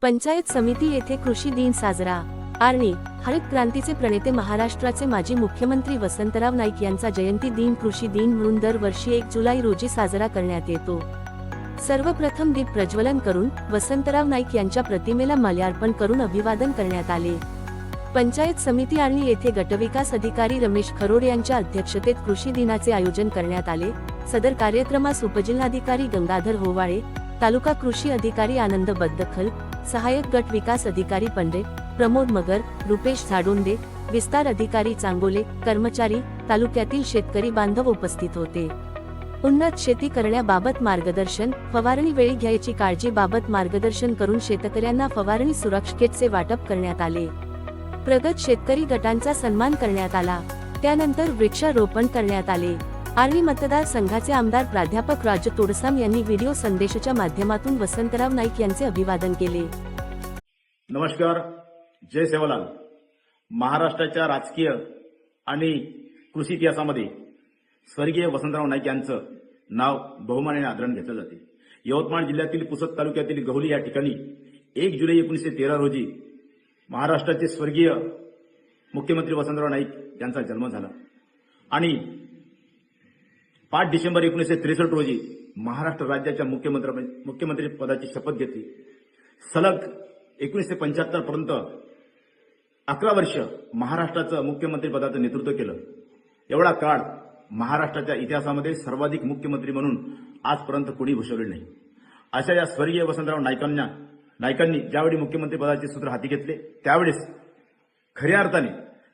पंचायत समिती येथे कृषी दिन साजरा। आर्णी हरित क्रांतीचे प्रणेते महाराष्ट्राचे माजी मुख्यमंत्री वसंतराव नाईक यांचा जयंती दिन कृषी दिन म्हणून दरवर्षी 1 जुलै रोजी साजरा करण्यात येतो। सर्वप्रथम दीप प्रज्वलन करून वसंतराव नाईक यांच्या प्रतिमेला माल्यार्पण करून अभिवादन करण्यात आले। पंचायत समिती आर्णी येथे गटविकास अधिकारी रमेश खरोड यांच्या अध्यक्षतेत कृषी दिनाचे आयोजन करण्यात आले। सदर कार्यक्रमास उपजिल्हाधिकारी गंगाधर होवाळे, तालुका कृषी अधिकारी आनंद बद्दखल, सहायक गट विकास अधिकारी पंडे, प्रमोद मगर, रुपेश झाडोंडे, विस्तार अधिकारी चांगोले, कर्मचारी, तालुक्यातील शेतकरी बांधव उपस्थित होते। उन्नत शेती करण्याबाबत मार्गदर्शन, फवारणी वेळी घ्यायची काळजी बाबत मार्गदर्शन करून शेतकऱ्यांना फवारणी सुरक्षेचे वाटप करण्यात आले। प्रगत शेतकरी गटांचा सन्मान करण्यात आला। त्यानंतर वृक्षारोपण करण्यात आले। आर्णी मतदार संघाचे आमदार प्राध्यापक राज तोडसाम यांनी व्हिडिओ संदेशाच्या माध्यमातून वसंतराव नाईक यांचे अभिवादन केले। नमस्कार, जय सेवालाल। महाराष्ट्राच्या राजकीय आणि कृषी इतिहासामध्ये स्वर्गीय वसंतराव नाईक यांचं नाव बहुमानाने आदरण घेतलं जाते। यवतमाळ जिल्ह्यातील पुसद तालुक्यातील गहुली या ठिकाणी 1 जुलै 1913 रोजी महाराष्ट्राचे स्वर्गीय मुख्यमंत्री वसंतराव नाईक यांचा जन्म झाला आणि 5 डिसेंबर 1963 रोजी महाराष्ट्र राज्याच्या मुख्यमंत्री पदाची शपथ घेतली। सलग 1975 पर्यंत 11 वर्ष महाराष्ट्राचं मुख्यमंत्री पदाचं नेतृत्व केलं। एवढा काळ महाराष्ट्राच्या इतिहासामध्ये सर्वाधिक मुख्यमंत्री म्हणून आजपर्यंत कोणी भूषवले नाही। अशा या स्वर्गीय वसंतराव नाईकांनी ज्यावेळी मुख्यमंत्री पदाचे सूत्र हाती घेतले त्यावेळेस खऱ्या अर्थाने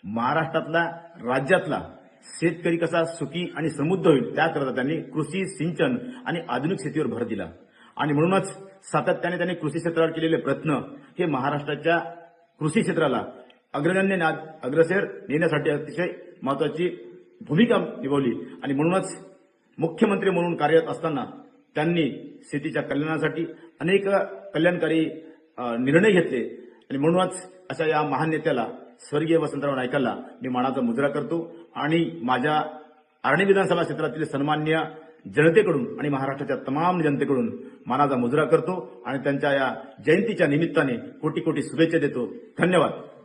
महाराष्ट्रातला, राज्यातला शेतकरी कसा सुखी आणि समृद्ध होईल त्याकरता त्यांनी कृषी, सिंचन आणि आधुनिक शेतीवर भर दिला आणि म्हणूनच सातत्याने त्यांनी कृषी क्षेत्रावर केलेले प्रयत्न हे महाराष्ट्राच्या कृषी क्षेत्राला अग्रसर नेण्यासाठी अतिशय महत्वाची भूमिका निभावली आणि म्हणूनच मुख्यमंत्री म्हणून कार्यरत असताना त्यांनी शेतीच्या कल्याणासाठी अनेक कल्याणकारी निर्णय घेतले आणि म्हणूनच अशा या महान नेत्याला स्वर्गीय वसंतराव नाईकांना मी मानाचा मुजरा करतो आणि माझ्या आर्णी विधानसभा क्षेत्रातील सन्माननीय जनतेकडून आणि महाराष्ट्राच्या तमाम जनतेकडून मानाचा मुजरा करतो आणि त्यांच्या या जयंतीच्या निमित्ताने कोटी कोटी शुभेच्छा देतो। धन्यवाद।